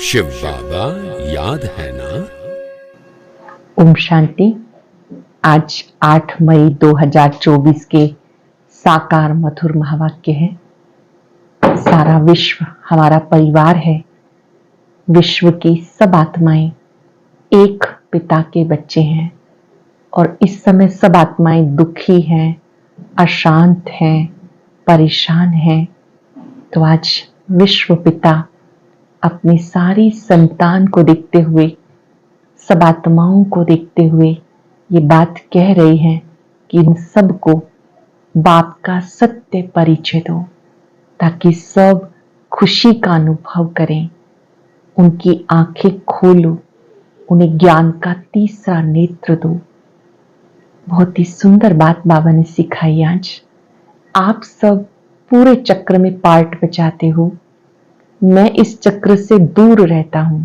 शिव बाबा याद है ना। ओम शांति। आज 8 मई 2024 के साकार मधुर महावाक्य है। सारा विश्व हमारा परिवार है। विश्व की सब आत्माएं एक पिता के बच्चे हैं और इस समय सब आत्माएं दुखी हैं, अशांत हैं, परेशान हैं। तो आज विश्व पिता अपनी सारी संतान को देखते हुए, सब आत्माओं को देखते हुए ये बात कह रही हैं कि इन सबको बाप का सत्य परिचय दो, ताकि सब खुशी का अनुभव करें। उनकी आंखें खोलो, उन्हें ज्ञान का तीसरा नेत्र दो। बहुत ही सुंदर बात बाबा ने सिखाई आज। आप सब पूरे चक्र में पार्ट बचाते हो। मैं इस चक्र से दूर रहता हूं,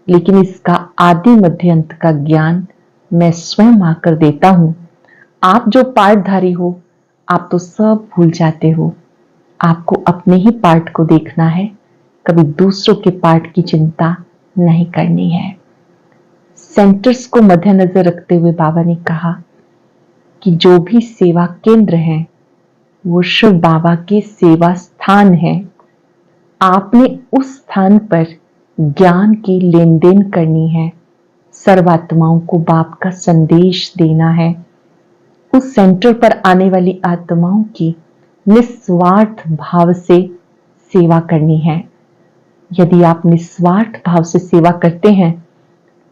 लेकिन इसका आदि मध्य अंत का ज्ञान मैं स्वयं आकर देता हूं। आप जो पार्टधारी हो, आप तो सब भूल जाते हो। आपको अपने ही पार्ट को देखना है, कभी दूसरों के पार्ट की चिंता नहीं करनी है। सेंटर्स को मद्देनजर रखते हुए बाबा ने कहा कि जो भी सेवा केंद्र हैं वो शिव बाबा के सेवा स्थान है। आपने उस स्थान पर ज्ञान की लेन देन करनी है, सर्वात्माओं को बाप का संदेश देना है। उस सेंटर पर आने वाली आत्माओं की निस्वार्थ भाव से सेवा करनी है। यदि आप निस्वार्थ भाव से सेवा करते हैं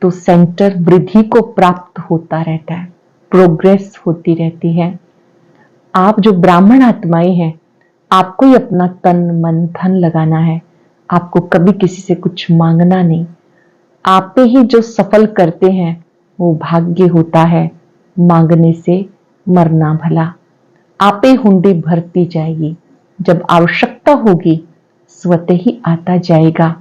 तो सेंटर वृद्धि को प्राप्त होता रहता है, प्रोग्रेस होती रहती है। आप जो ब्राह्मण आत्माएं हैं, आपको ही अपना तन मन धन लगाना है। आपको कभी किसी से कुछ मांगना नहीं। आप पे ही जो सफल करते हैं वो भाग्य होता है। मांगने से मरना भला। आप ही हुंडी भरती जाएगी। जब आवश्यकता होगी स्वतः ही आता जाएगा।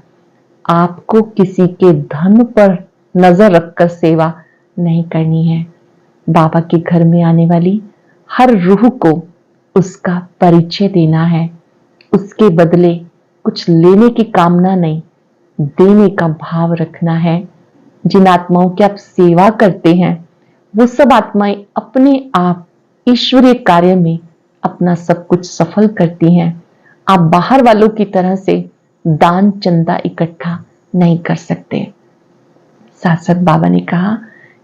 आपको किसी के धन पर नजर रखकर सेवा नहीं करनी है। बाबा के घर में आने वाली हर रूह को उसका परिचय देना है। उसके बदले कुछ लेने की कामना नहीं, देने का भाव रखना है। जिन आत्माओं की आप सेवा करते हैं वो सब आत्माएं अपने आप ईश्वरीय कार्य में अपना सब कुछ सफल करती हैं। आप बाहर वालों की तरह से दान चंदा इकट्ठा नहीं कर सकते। साथ साथ बाबा ने कहा,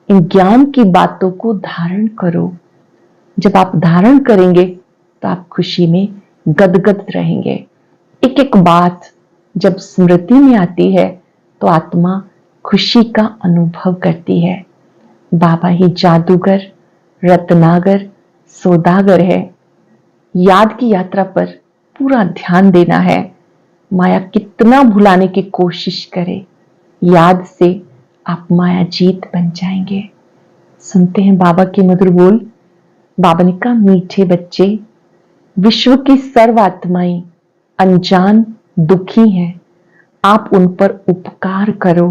इन ज्ञान की बातों को धारण करो। जब आप धारण करेंगे तो आप खुशी में गदगद रहेंगे। एक एक बात जब स्मृति में आती है तो आत्मा खुशी का अनुभव करती है। बाबा ही जादूगर, रत्नागर, सौदागर है। याद की यात्रा पर पूरा ध्यान देना है। माया कितना भुलाने की कोशिश करे, याद से आप माया जीत बन जाएंगे। सुनते हैं बाबा के मधुर बोल। बाबा ने कहा, मीठे बच्चे, विश्व की सर्व आत्माएं अनजान दुखी हैं। आप उन पर उपकार करो।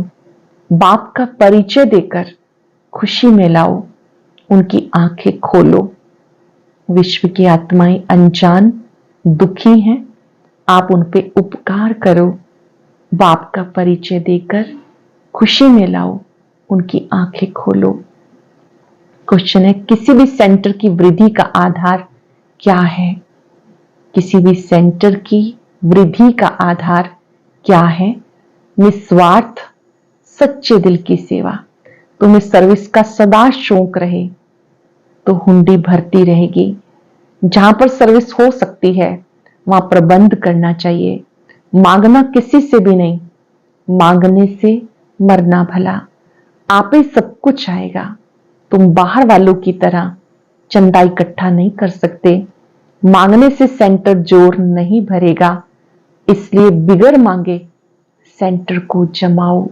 बाप का परिचय देकर खुशी में लाओ। उनकी आंखें खोलो। विश्व की आत्माएं अनजान दुखी हैं। आप उन पे उपकार करो। बाप का परिचय देकर खुशी में लाओ। उनकी आंखें खोलो। क्वेश्चन है, किसी भी सेंटर की वृद्धि का आधार क्या है? किसी भी सेंटर की वृद्धि का आधार क्या है? निस्वार्थ सच्चे दिल की सेवा। तुम्हें सर्विस का सदा शौक रहे तो हुंडी भरती रहेगी। जहां पर सर्विस हो सकती है वहां प्रबंध करना चाहिए। मांगना किसी से भी नहीं, मांगने से मरना भला। आप ही सब कुछ आएगा। तुम बाहर वालों की तरह चंदा इकट्ठा नहीं कर सकते। मांगने से सेंटर जोर नहीं भरेगा, इसलिए बिगर मांगे सेंटर को जमाओ।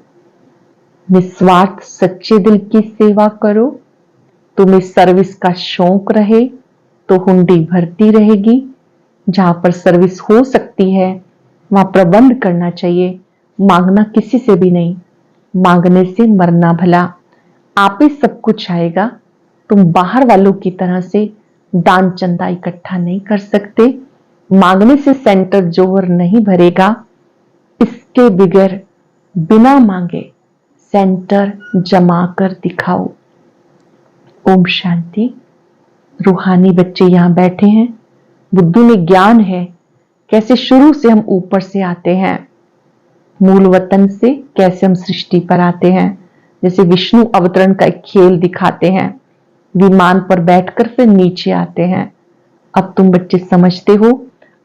निस्वार्थ सच्चे दिल की सेवा करो। तुम्हें सर्विस का शौक रहे तो हुंडी भरती रहेगी। जहां पर सर्विस हो सकती है वहां प्रबंध करना चाहिए। मांगना किसी से भी नहीं, मांगने से मरना भला। आप ही सब कुछ आएगा। तुम बाहर वालों की तरह से दान चंदा इकट्ठा नहीं कर सकते। मांगने से सेंटर जोर नहीं भरेगा। इसके बगैर बिना मांगे सेंटर जमा कर दिखाओ। ओम शांति। रूहानी बच्चे यहां बैठे हैं, बुद्धि में ज्ञान है कैसे शुरू से हम ऊपर से आते हैं, मूल वतन से कैसे हम सृष्टि पर आते हैं। जैसे विष्णु अवतरण का एक खेल दिखाते हैं, विमान पर बैठकर फिर नीचे आते हैं। अब तुम बच्चे समझते हो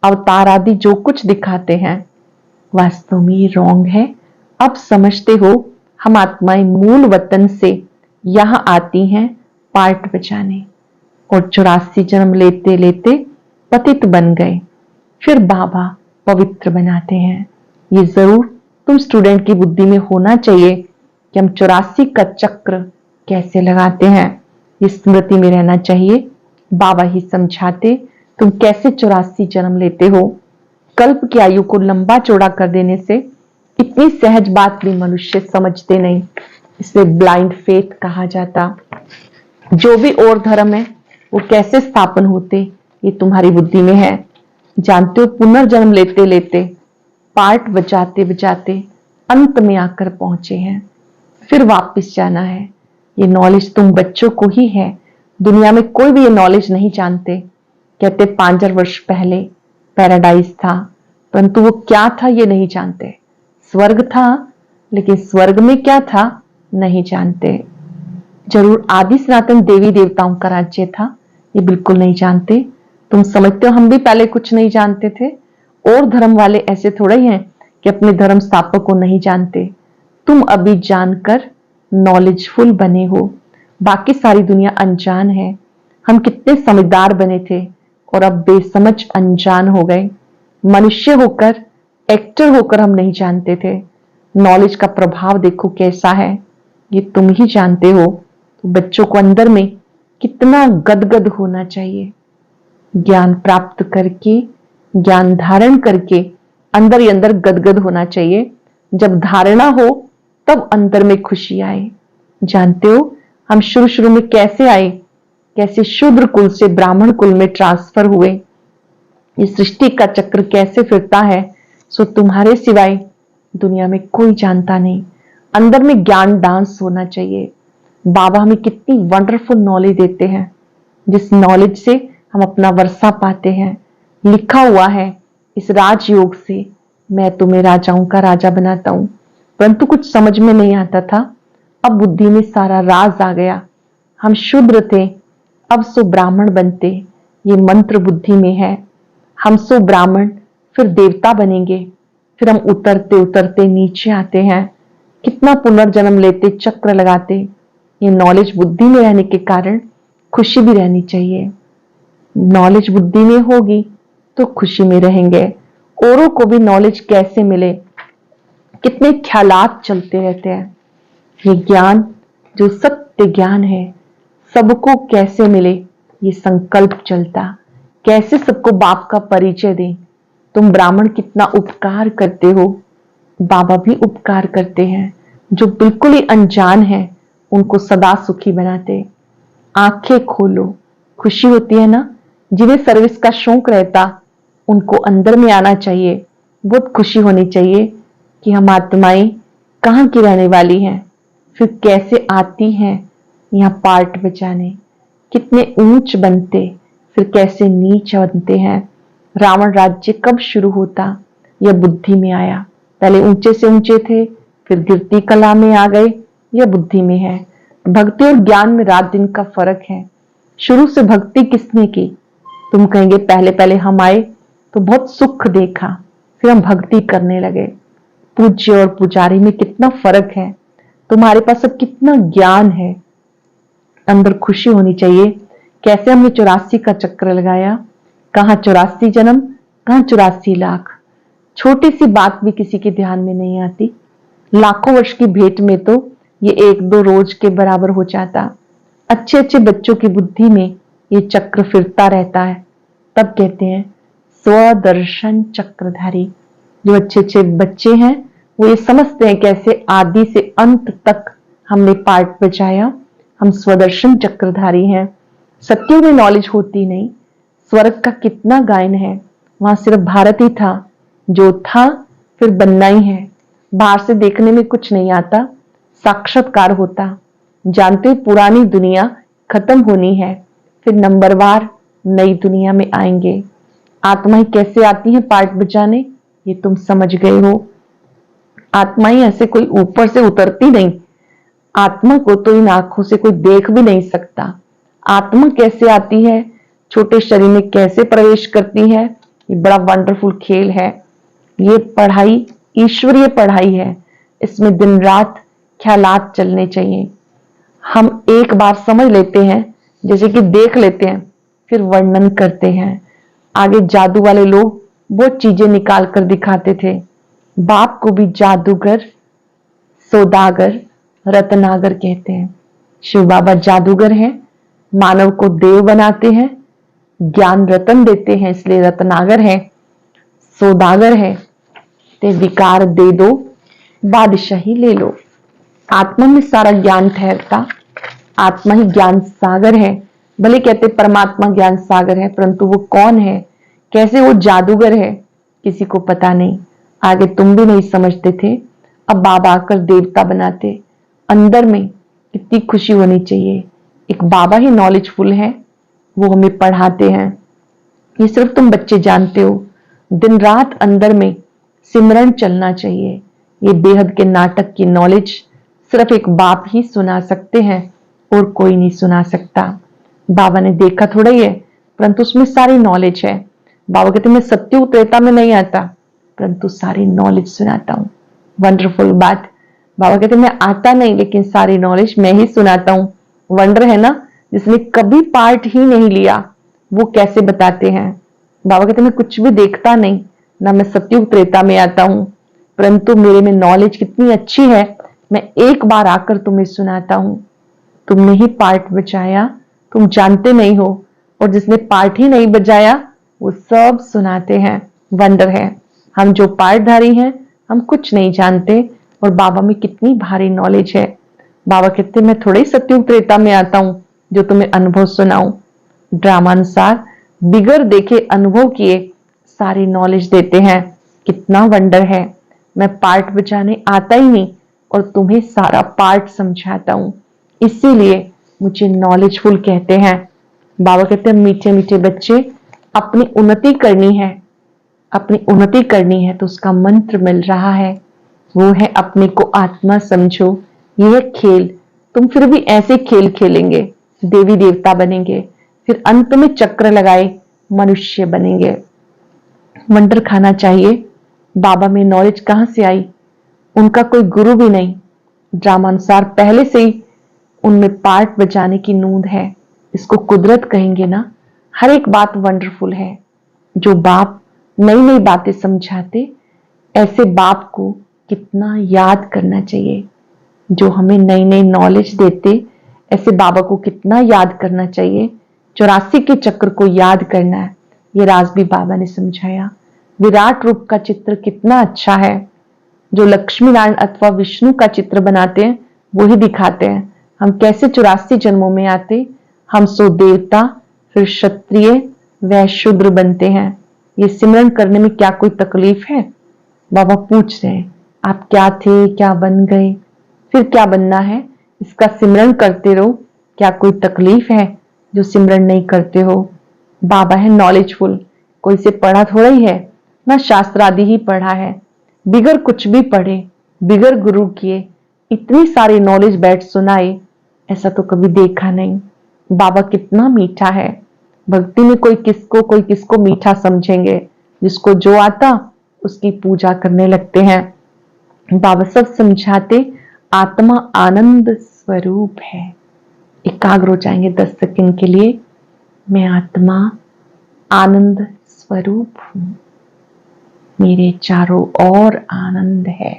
अवतार आदि जो कुछ दिखाते हैं वास्तव में ये रॉन्ग है। अब समझते हो हम आत्माएं मूल वतन से यहां आती हैं पार्ट बचाने, और 84 जन्म लेते लेते पतित बन गए, फिर बाबा पवित्र बनाते हैं। ये जरूर तुम स्टूडेंट की बुद्धि में होना चाहिए कि हम 84 का चक्र कैसे लगाते हैं। ये स्मृति में रहना चाहिए। बाबा ही समझाते तुम कैसे 84 जन्म लेते हो। कल्प की आयु को लंबा चौड़ा कर देने से इतनी सहज बात भी मनुष्य समझते नहीं, इसे ब्लाइंड फेथ कहा जाता। जो भी और धर्म है वो कैसे स्थापन होते ये तुम्हारी बुद्धि में है। जानते हो पुनर्जन्म लेते लेते पार्ट बचाते बचाते अंत में आकर पहुंचे हैं, फिर वापस जाना है। ये नॉलेज तुम बच्चों को ही है, दुनिया में कोई भी ये नॉलेज नहीं जानते। कहते 5000 वर्ष पहले पैराडाइज था, परंतु वो क्या था ये नहीं जानते। स्वर्ग था, लेकिन स्वर्ग में क्या था नहीं जानते। जरूर आदि सनातन देवी देवताओं का राज्य था, ये बिल्कुल नहीं जानते। तुम समझते हो हम भी पहले कुछ नहीं जानते थे। और धर्म वाले ऐसे थोड़ा ही हैं कि अपने धर्म स्थापक को नहीं जानते। तुम अभी जानकर नॉलेजफुल बने हो, बाकी सारी दुनिया अनजान है। हम कितने समझदार बने थे और अब बेसमझ अनजान हो गए। मनुष्य होकर, एक्टर होकर हम नहीं जानते थे। नॉलेज का प्रभाव देखो कैसा है, ये तुम ही जानते हो। तो बच्चों को अंदर में कितना गदगद होना चाहिए। ज्ञान प्राप्त करके, ज्ञान धारण करके अंदर ही अंदर गदगद होना चाहिए। जब धारणा हो तब अंदर में खुशी आए। जानते हो हम शुरू शुरू में कैसे आए, कैसे शूद्र कुल से ब्राह्मण कुल में ट्रांसफर हुए। ये सृष्टि का चक्र कैसे फिरता है सो तुम्हारे सिवाय दुनिया में कोई जानता नहीं। अंदर में ज्ञान डांस होना चाहिए। बाबा हमें कितनी वंडरफुल नॉलेज देते हैं, जिस नॉलेज से हम अपना वर्षा पाते हैं। लिखा हुआ है इस राजयोग से मैं तुम्हें राजाओं का राजा बनाता हूं, परंतु कुछ समझ में नहीं आता था। अब बुद्धि में सारा राज आ गया। हम शूद्र थे, अब सो ब्राह्मण बनते, ये मंत्र बुद्धि में है। हम सो ब्राह्मण फिर देवता बनेंगे, फिर हम उतरते उतरते नीचे आते हैं। कितना पुनर्जन्म लेते, चक्र लगाते। ये नॉलेज बुद्धि में रहने के कारण खुशी भी रहनी चाहिए। नॉलेज बुद्धि में होगी तो खुशी में रहेंगे। औरों को भी नॉलेज कैसे मिले, कितने ख्यालात चलते रहते हैं। ये ज्ञान जो सत्य ज्ञान है सबको कैसे मिले, ये संकल्प चलता। कैसे सबको बाप का परिचय दें। तुम ब्राह्मण कितना उपकार करते हो, बाबा भी उपकार करते हैं। जो बिल्कुल ही अनजान है उनको सदा सुखी बनाते। आंखें खोलो, खुशी होती है ना। जिन्हें सर्विस का शौक रहता उनको अंदर में आना चाहिए। बहुत खुशी होनी चाहिए कि हम आत्माएं कहाँ की रहने वाली हैं, फिर कैसे आती हैं यहाँ पार्ट बचाने। कितने ऊंच बनते, फिर कैसे नीच बनते हैं। रावण राज्य कब शुरू होता यह बुद्धि में आया। पहले ऊंचे से ऊंचे थे, फिर गिरती कला में आ गए, यह बुद्धि में है। भक्ति और ज्ञान में रात दिन का फर्क है। शुरू से भक्ति किसने की, तुम कहेंगे पहले पहले हम आए तो बहुत सुख देखा, फिर हम भक्ति करने लगे। पूज्य और पुजारी में कितना फर्क है। तुम्हारे पास अब कितना ज्ञान है, अंदर खुशी होनी चाहिए। कैसे हमने 84 का चक्र लगाया, कहां 84 जन्म, कहां 84 लाख। छोटी सी बात भी किसी के ध्यान में नहीं आती। लाखों वर्ष की भेंट में तो ये 1-2 रोज के बराबर हो जाता। अच्छे अच्छे बच्चों की बुद्धि में ये चक्र फिरता रहता है। तब कहते हैं स्वदर्शन चक्रधारी। जो अच्छे अच्छे बच्चे हैं वो ये समझते हैं कैसे आदि से अंत तक हमने पार्ट बचाया, हम स्वदर्शन चक्रधारी हैं। सत्यों में नॉलेज होती नहीं। स्वर्ग का कितना गायन है, वहां सिर्फ भारत ही था, जो था फिर बनना ही है। बाहर से देखने में कुछ नहीं आता, साक्षात्कार होता, जानते पुरानी दुनिया खत्म होनी है, फिर नंबरवार नई दुनिया में आएंगे। आत्माएं कैसे आती हैं पार्ट बजाने, ये तुम समझ गए हो। आत्माएं ऐसे कोई ऊपर से उतरती नहीं, आत्मा को तो इन आंखों से कोई देख भी नहीं सकता। आत्मा कैसे आती है, छोटे शरीर में कैसे प्रवेश करती है, ये बड़ा वंडरफुल खेल है। ये पढ़ाई ईश्वरीय पढ़ाई है, इसमें दिन रात ख्यालात चलने चाहिए। हम एक बार समझ लेते हैं, जैसे कि देख लेते हैं, फिर वर्णन करते हैं। आगे जादू वाले लोग बहुत चीजें निकाल कर दिखाते थे। बाप को भी जादूगर, सौदागर, रत्नागर कहते हैं। शिव बाबा जादूगर हैं, मानव को देव बनाते हैं, ज्ञान रतन देते हैं, इसलिए रत्नागर है। सौदागर है, ते विकार दे दो, बादशाही ले लो। आत्मा में सारा ज्ञान ठहरता, आत्मा ही ज्ञान सागर है। भले कहते परमात्मा ज्ञान सागर है, परंतु वो कौन है, कैसे वो जादूगर है, किसी को पता नहीं। आगे तुम भी नहीं समझते थे, अब बाबा आकर देवता बनाते। अंदर में कितनी खुशी होनी चाहिए। एक बाबा ही नॉलेजफुल है, वो हमें पढ़ाते हैं। ये सिर्फ तुम बच्चे जानते हो। दिन रात अंदर में सिमरन चलना चाहिए। ये बेहद के नाटक की नॉलेज सिर्फ एक बाप ही सुना सकते हैं और कोई नहीं सुना सकता। बाबा ने देखा थोड़ा ही है, परंतु उसमें सारी नॉलेज है। बाबा कहते मैं सत्य त्रेता में नहीं आता, परंतु सारी नॉलेज सुनाता हूँ। वंडरफुल बात। बाबा कहते मैं आता नहीं, लेकिन सारी नॉलेज मैं ही सुनाता हूँ। वंडर है ना, जिसने कभी पार्ट ही नहीं लिया वो कैसे बताते हैं। बाबा कहते मैं कुछ भी देखता नहीं, ना मैं सत्युग त्रेता में आता हूं, परंतु मेरे में नॉलेज कितनी अच्छी है, मैं एक बार आकर तुम्हें सुनाता हूं। तुमने ही पार्ट बजाया, तुम जानते नहीं हो, और जिसने पार्ट ही नहीं बजाया वो सब सुनाते हैं। वंडर है। हम जो पार्टधारी हैं, हम कुछ नहीं जानते, और बाबा में कितनी भारी नॉलेज है। बाबा कहते मैं थोड़े सत्युग त्रेता में आता हूं जो तुम्हें अनुभव सुनाऊं। ड्रामानुसार बिगर देखे अनुभव किए सारी नॉलेज देते हैं। कितना वंडर है। मैं पार्ट बजाने आता ही नहीं और तुम्हें सारा पार्ट समझाता हूं, इसीलिए मुझे नॉलेजफुल कहते हैं। बाबा कहते हैं मीठे मीठे बच्चे, अपनी उन्नति करनी है, अपनी उन्नति करनी है तो उसका मंत्र मिल रहा है, वो है अपने को आत्मा समझो। यह खेल तुम फिर भी ऐसे खेल खेलेंगे, देवी देवता बनेंगे, फिर अंत में चक्र लगाए मनुष्य बनेंगे। वंडर खाना चाहिए। बाबा में नॉलेज कहां से आई, उनका कोई गुरु भी नहीं। ड्रामानुसार पहले से ही उनमें पार्ट बजाने की नूंद है। इसको कुदरत कहेंगे ना। हर एक बात वंडरफुल है। जो बाप नई नई बातें समझाते, ऐसे बाप को कितना याद करना चाहिए। जो हमें नई नई नॉलेज देते, ऐसे बाबा को कितना याद करना चाहिए। 84 के चक्र को याद करना है, ये राज भी बाबा ने समझाया। विराट रूप का चित्र कितना अच्छा है। जो लक्ष्मी नारायण अथवा विष्णु का चित्र बनाते हैं, वो ही दिखाते हैं हम कैसे 84 जन्मों में आते, हम सो देवता, फिर क्षत्रिय, वह शूद्र बनते हैं। ये सिमरन करने में क्या कोई तकलीफ है? बाबा पूछ रहे हैं आप क्या थे, क्या बन गए, फिर क्या बनना है? इसका सिमरन करते रहो। क्या कोई तकलीफ है जो सिमरन नहीं करते हो? बाबा है नॉलेजफुल, कोई से पढ़ा थोड़ा ही है ना, शास्त्र आदि ही पढ़ा है। बिगर कुछ भी पढ़े, बिगर गुरु किए इतनी सारी नॉलेज बैठ सुनाए, ऐसा तो कभी देखा नहीं। बाबा कितना मीठा है। भक्ति में कोई किसको मीठा समझेंगे। जिसको जो आता उसकी पूजा करने लगते हैं। बाबा सब समझाते। आत्मा आनंद स्वरूप है। एकाग्र हो जाएंगे 10 सेकंड के लिए। मैं आत्मा आनंद स्वरूप हूं, मेरे चारों ओर आनंद है।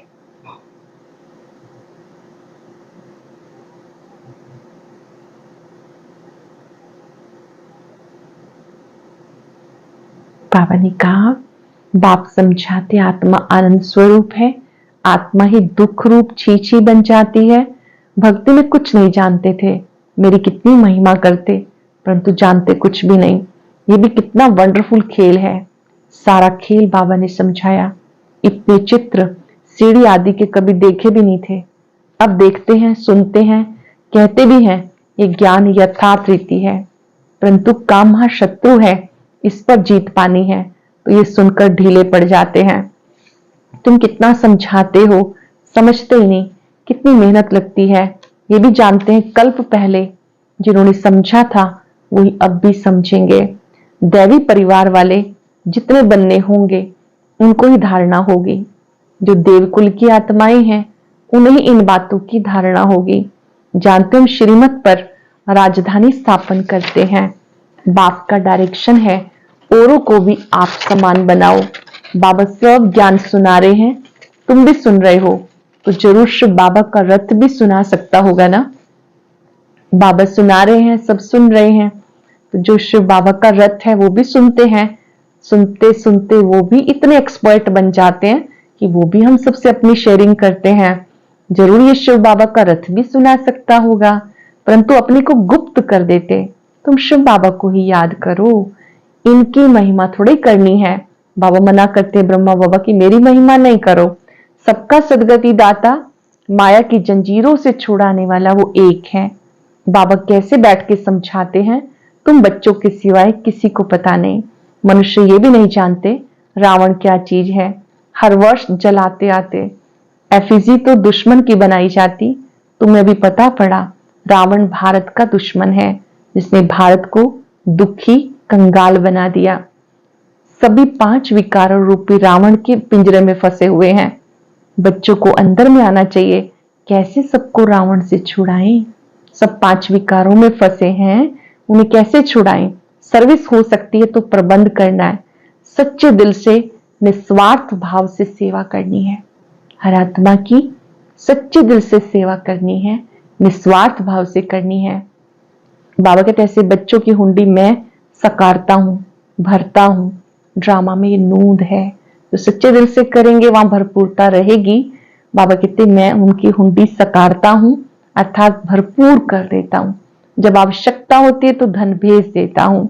बाबा ने कहा, बाप समझाते आत्मा आनंद स्वरूप है, आत्मा ही दुख रूप छीछी बन जाती है। भक्ति में कुछ नहीं जानते थे, मेरी कितनी महिमा करते, परंतु जानते कुछ भी नहीं। ये भी कितना वंडरफुल खेल है। सारा खेल बाबा ने समझाया। इतने चित्र सीढ़ी आदि के कभी देखे भी नहीं थे, अब देखते हैं, सुनते हैं, कहते भी हैं ये ज्ञान यथार्थ रीति है। परंतु काम महाशत्रु है, इस पर जीत पानी है, तो ये सुनकर ढीले पड़ जाते हैं। तुम कितना समझाते हो, समझते ही नहीं, कितनी मेहनत लगती है, ये भी जानते हैं। कल्प पहले जिन्होंने समझा था वही अब भी समझेंगे। दैवी परिवार वाले जितने बनने होंगे उनको ही धारणा होगी। जो देवकुल की आत्माएं हैं उन्हें इन बातों की धारणा होगी। जानते हम श्रीमत पर राजधानी स्थापन करते हैं। बाप का डायरेक्शन है, औरों को भी आप समान बनाओ। बाबा सब ज्ञान सुना रहे हैं, तुम भी सुन रहे हो, तो जरूर शिव बाबा का रथ भी सुना सकता होगा ना। बाबा सुना रहे हैं, सब सुन रहे हैं, तो जो शिव बाबा का रथ है वो भी सुनते हैं। सुनते सुनते वो भी इतने एक्सपर्ट बन जाते हैं कि वो भी हम सबसे अपनी शेयरिंग करते हैं। जरूर ये शिव बाबा का रथ भी सुना सकता होगा, परंतु अपने को गुप्त कर देते। तुम शिव बाबा को ही याद करो, इनकी महिमा थोड़ी करनी है। बाबा मना करते हैं ब्रह्मा बाबा की मेरी महिमा नहीं करो। सबका सदगति दाता, माया की जंजीरों से छुड़ाने वाला वो एक है। बाबा कैसे बैठ के समझाते हैं, तुम बच्चों के सिवाय किसी को पता नहीं। मनुष्य ये भी नहीं जानते रावण क्या चीज है। हर वर्ष जलाते आते, एफिजी तो दुश्मन की बनाई जाती। तुम्हें भी पता पड़ा रावण भारत का दुश्मन है, जिसने भारत को दुखी कंगाल बना दिया। सभी 5 विकारों रूपी रावण के पिंजरे में फंसे हुए हैं। बच्चों को अंदर में आना चाहिए, कैसे सबको रावण से छुड़ाएं। सब 5 विकारों में फंसे हैं, उन्हें कैसे छुड़ाएं। सर्विस हो सकती है तो प्रबंध करना है, सच्चे दिल से निस्वार्थ भाव से सेवा करनी है। हर आत्मा की सच्चे दिल से सेवा करनी है, निस्वार्थ भाव से करनी है। बाबा कहते ऐसे बच्चों की हुंडी मैं सकारता हूं, भरता हूं। ड्रामा में ये नूंद है, जो सच्चे दिल से करेंगे वहां भरपूरता रहेगी। बाबा कहते मैं उनकी हुंडी सकारता हूं, अर्थात भरपूर कर देता हूं। जब आवश्यकता होती है तो धन भेज देता हूं।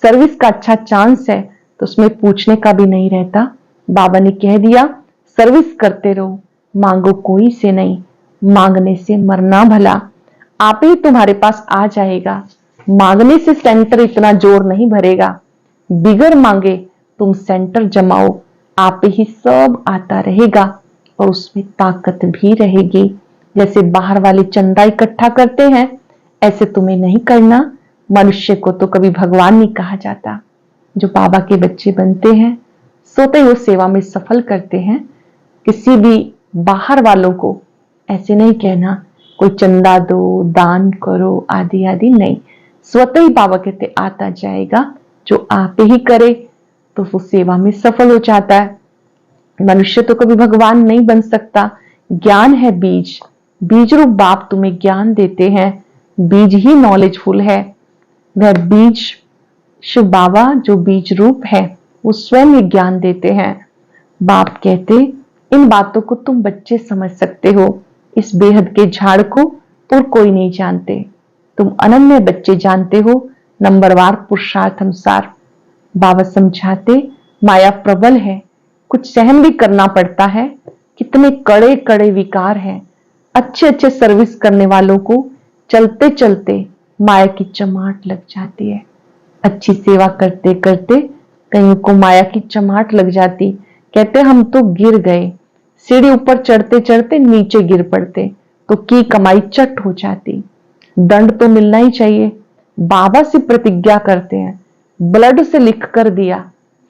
सर्विस का अच्छा चांस है तो उसमें पूछने का भी नहीं रहता। बाबा ने कह दिया सर्विस करते रहो, मांगो कोई से नहीं, मांगने से मरना भला। आप ही तुम्हारे पास आ जाएगा, मांगने से सेंटर इतना जोर नहीं भरेगा। बिगर मांगे तुम सेंटर जमाओ, आप ही सब आता रहेगा और उसमें ताकत भी रहेगी। जैसे बाहर वाले चंदा इकट्ठा करते हैं, ऐसे तुम्हें नहीं करना। मनुष्य को तो कभी भगवान नहीं कहा जाता। जो बाबा के बच्चे बनते हैं सोते हुए सेवा में सफल करते हैं। किसी भी बाहर वालों को ऐसे नहीं कहना कोई चंदा दो, दान करो, आदि आदि नहीं। स्वतः ही बाबा कहते आता जाएगा, जो आप ही करे तो वो सेवा में सफल हो जाता है। मनुष्य तो कभी भगवान नहीं बन सकता। ज्ञान है बीज, बीज रूप बाप तुम्हें ज्ञान देते हैं। बीज ही नॉलेजफुल है, वह बीज शिव बाबा जो बीज रूप है वो स्वयं ही ज्ञान देते हैं। बाप कहते इन बातों को तुम बच्चे समझ सकते हो, इस बेहद के झाड़ को और कोई नहीं जानते। तुम अनन्य बच्चे जानते हो, नंबरवार पुरुषार्थ अनुसार। बाबा समझाते माया प्रबल है, कुछ सहन भी करना पड़ता है। कितने कड़े कड़े विकार हैं। अच्छे अच्छे सर्विस करने वालों को चलते चलते माया की चमाट लग जाती है। अच्छी सेवा करते करते कईयों को माया की चमाट लग जाती। कहते हम तो गिर गए, सीढ़ी ऊपर चढ़ते चढ़ते नीचे गिर पड़ते तो की कमाई चट हो जाती। दंड तो मिलना ही चाहिए। बाबा से प्रतिज्ञा करते हैं, ब्लड से लिख कर दिया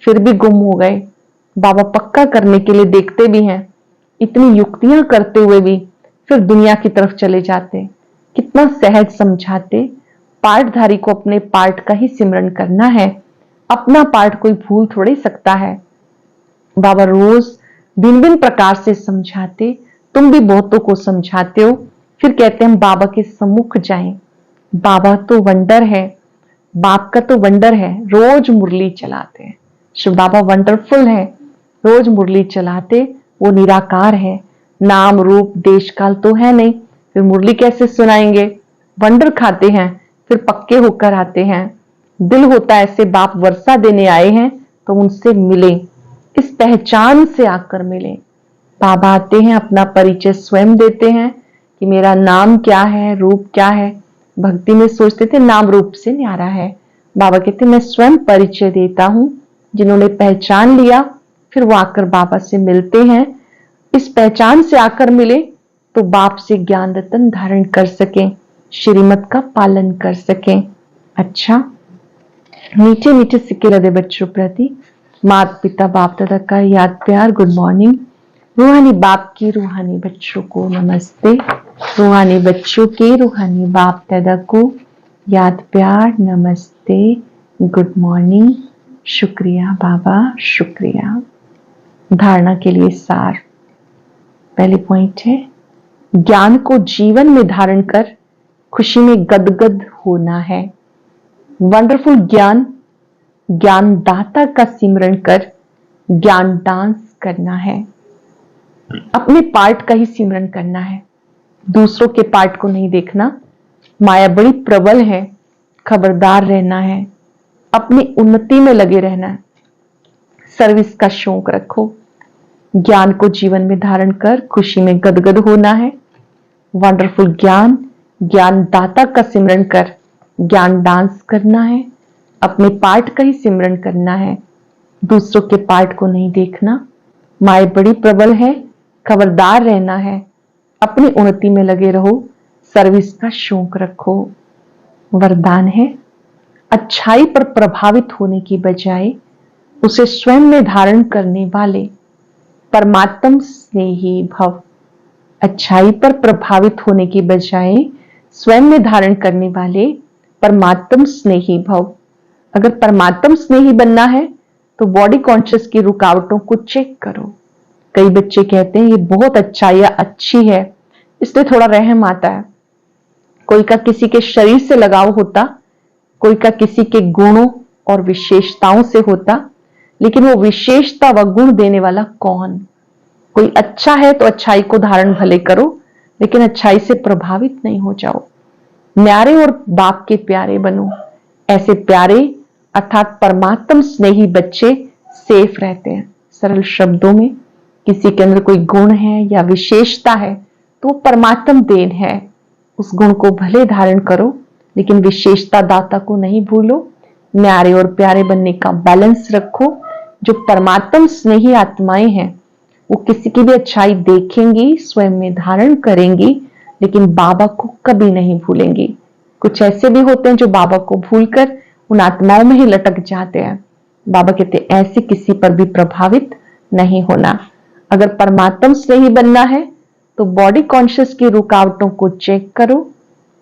फिर भी गुम हो गए। बाबा पक्का करने के लिए देखते भी हैं, इतनी युक्तियां करते हुए भी फिर दुनिया की तरफ चले जाते। कितना सहज समझाते, पार्टधारी को अपने पार्ट का ही सिमरन करना है, अपना पार्ट कोई भूल थोड़ी सकता है। बाबा रोज भिन्न भिन्न प्रकार से समझाते, तुम भी बहुतों को समझाते हो। फिर कहते हैं बाबा के सम्मुख जाएं। बाबा तो वंडर है, बाप का तो वंडर है, रोज मुरली चलाते हैं। शिव बाबा वंडरफुल है, रोज मुरली चलाते। वो निराकार है, नाम रूप देश काल तो है नहीं, फिर मुरली कैसे सुनाएंगे। वंडर खाते हैं फिर पक्के होकर आते हैं। दिल होता है ऐसे बाप वर्षा देने आए हैं तो उनसे मिले, इस पहचान से आकर मिले। बाबा आते हैं, अपना परिचय स्वयं देते हैं कि मेरा नाम क्या है, रूप क्या है। भक्ति में सोचते थे नाम रूप से न्यारा है। बाबा कहते मैं स्वयं परिचय देता हूं। जिन्होंने पहचान लिया फिर वो आकर बाबा से मिलते हैं। इस पहचान से आकर मिले तो बाप से ज्ञान रतन धारण कर सकें, श्रीमत का पालन कर सकें। अच्छा, मीठे मीठे सिक्के लदे बच्चों प्रति माता पिता बाप दादा का याद प्यार गुड मॉर्निंग। रूहानी बाप की रूहानी बच्चों को नमस्ते। रूहानी बच्चों के रूहानी बाप दादा को याद प्यार नमस्ते, गुड मॉर्निंग। शुक्रिया बाबा, शुक्रिया। धारणा के लिए सार। पहली पॉइंट है ज्ञान को जीवन में धारण कर खुशी में गदगद होना है। वंडरफुल ज्ञान, ज्ञानदाता का सिमरण कर ज्ञान डांस करना है। अपने पार्ट का ही सिमरन करना है, दूसरों के पार्ट को नहीं देखना। माया बड़ी प्रबल है, खबरदार रहना है, अपनी उन्नति में लगे रहना है, सर्विस का शौक रखो। ज्ञान को जीवन में धारण कर खुशी में गदगद होना है। वंडरफुल ज्ञान, ज्ञानदाता का सिमरन कर ज्ञान डांस करना है। अपने पार्ट का ही सिमरन करना है, दूसरों के पार्ट को नहीं देखना। माया बड़ी प्रबल है, खबरदार रहना है, अपनी उन्नति में लगे रहो, सर्विस का शौक रखो। वरदान है अच्छाई पर प्रभावित होने की बजाय उसे स्वयं में धारण करने वाले परमात्म स्नेही भव। अच्छाई पर प्रभावित होने की बजाय स्वयं में धारण करने वाले परमात्म स्नेही भव। अगर परमात्म स्नेही बनना है तो बॉडी कॉन्शियस की रुकावटों को चेक करो। कई बच्चे कहते हैं ये बहुत अच्छा या अच्छी है, इसलिए थोड़ा रहम आता है। कोई का किसी के शरीर से लगाव होता, कोई का किसी के गुणों और विशेषताओं से होता, लेकिन वो विशेषता व गुण देने वाला कौन? कोई अच्छा है तो अच्छाई को धारण भले करो, लेकिन अच्छाई से प्रभावित नहीं हो जाओ। न्यारे और बाप के प्यारे बनो। ऐसे प्यारे अर्थात परमात्म स्नेही बच्चे सेफ रहते हैं। सरल शब्दों में किसी के अंदर कोई गुण है या विशेषता है तो वो परमात्म देन है। उस गुण को भले धारण करो, लेकिन विशेषता दाता को नहीं भूलो। न्यारे और प्यारे बनने का बैलेंस रखो। जो परमात्म स्नेही आत्माएं हैं वो किसी की भी अच्छाई देखेंगी, स्वयं में धारण करेंगी, लेकिन बाबा को कभी नहीं भूलेंगी। कुछ ऐसे भी होते हैं जो बाबा को भूलकर उन आत्माओं में ही लटक जाते हैं। बाबा कहते ऐसे किसी पर भी प्रभावित नहीं होना। अगर परमात्म स्नेही बनना है तो बॉडी कॉन्शियस की रुकावटों को चेक करो।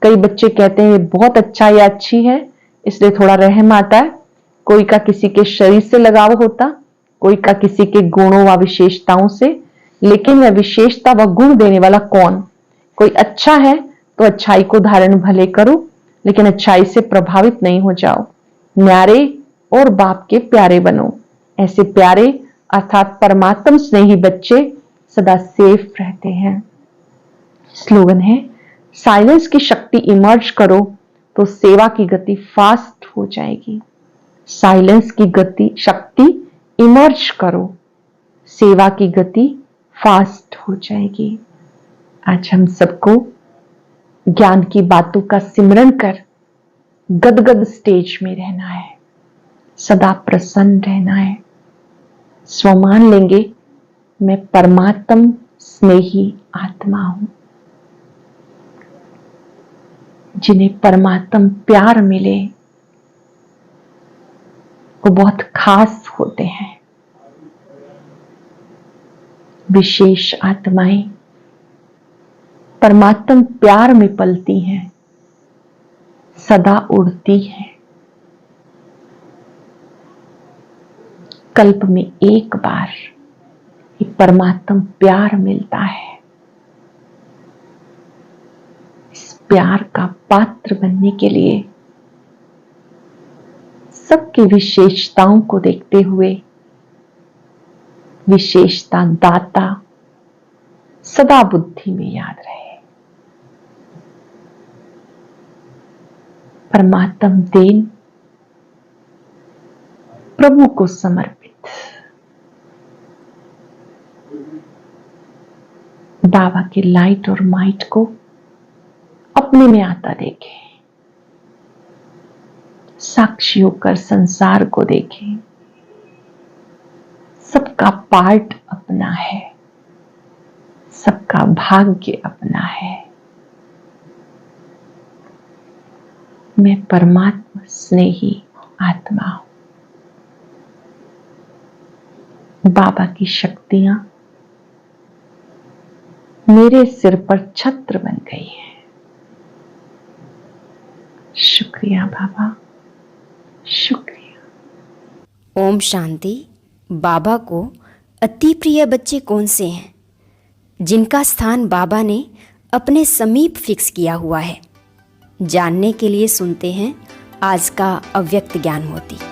कई बच्चे कहते हैं ये बहुत अच्छा या अच्छी है, इसलिए थोड़ा रहम आता है। कोई का किसी के शरीर से लगाव होता, कोई का किसी के गुणों व विशेषताओं से, लेकिन वह विशेषता व गुण देने वाला कौन? कोई अच्छा है तो अच्छाई को धारण भले करो, लेकिन अच्छाई से प्रभावित नहीं हो जाओ। न्यारे और बाप के प्यारे बनो। ऐसे प्यारे अर्थात परमात्म स्नेही बच्चे सदा सेफ रहते हैं। स्लोगन है साइलेंस की शक्ति इमर्ज करो तो सेवा की गति फास्ट हो जाएगी। साइलेंस की गति शक्ति इमर्ज करो, सेवा की गति फास्ट हो जाएगी। आज हम सबको ज्ञान की बातों का सिमरन कर गदगद स्टेज में रहना है, सदा प्रसन्न रहना है। स्वमान लेंगे मैं परमात्म स्नेही आत्मा हूं। जिन्हें परमात्म प्यार मिले वो बहुत खास होते हैं। विशेष आत्माएं परमात्म प्यार में पलती हैं, सदा उड़ती हैं। कल्प में एक बार ये परमात्म प्यार मिलता है। इस प्यार का पात्र बनने के लिए सबकी विशेषताओं को देखते हुए विशेषता दाता सदा बुद्धि में याद रहे। परमात्म देन प्रभु को समर्पित। बाबा के लाइट और माइट को अपने में आता देखें, साक्षी होकर संसार को देखें। सबका पार्ट अपना है, सबका भाग्य अपना है। मैं परमात्मा स्नेही आत्मा हूं। बाबा की शक्तियां मेरे सिर पर छत्र बन गई है। शुक्रिया बाबा, शुक्रिया। ओम शांति। बाबा को अति प्रिय बच्चे कौन से हैं जिनका स्थान बाबा ने अपने समीप फिक्स किया हुआ है? जानने के लिए सुनते हैं आज का अव्यक्त ज्ञान मोती।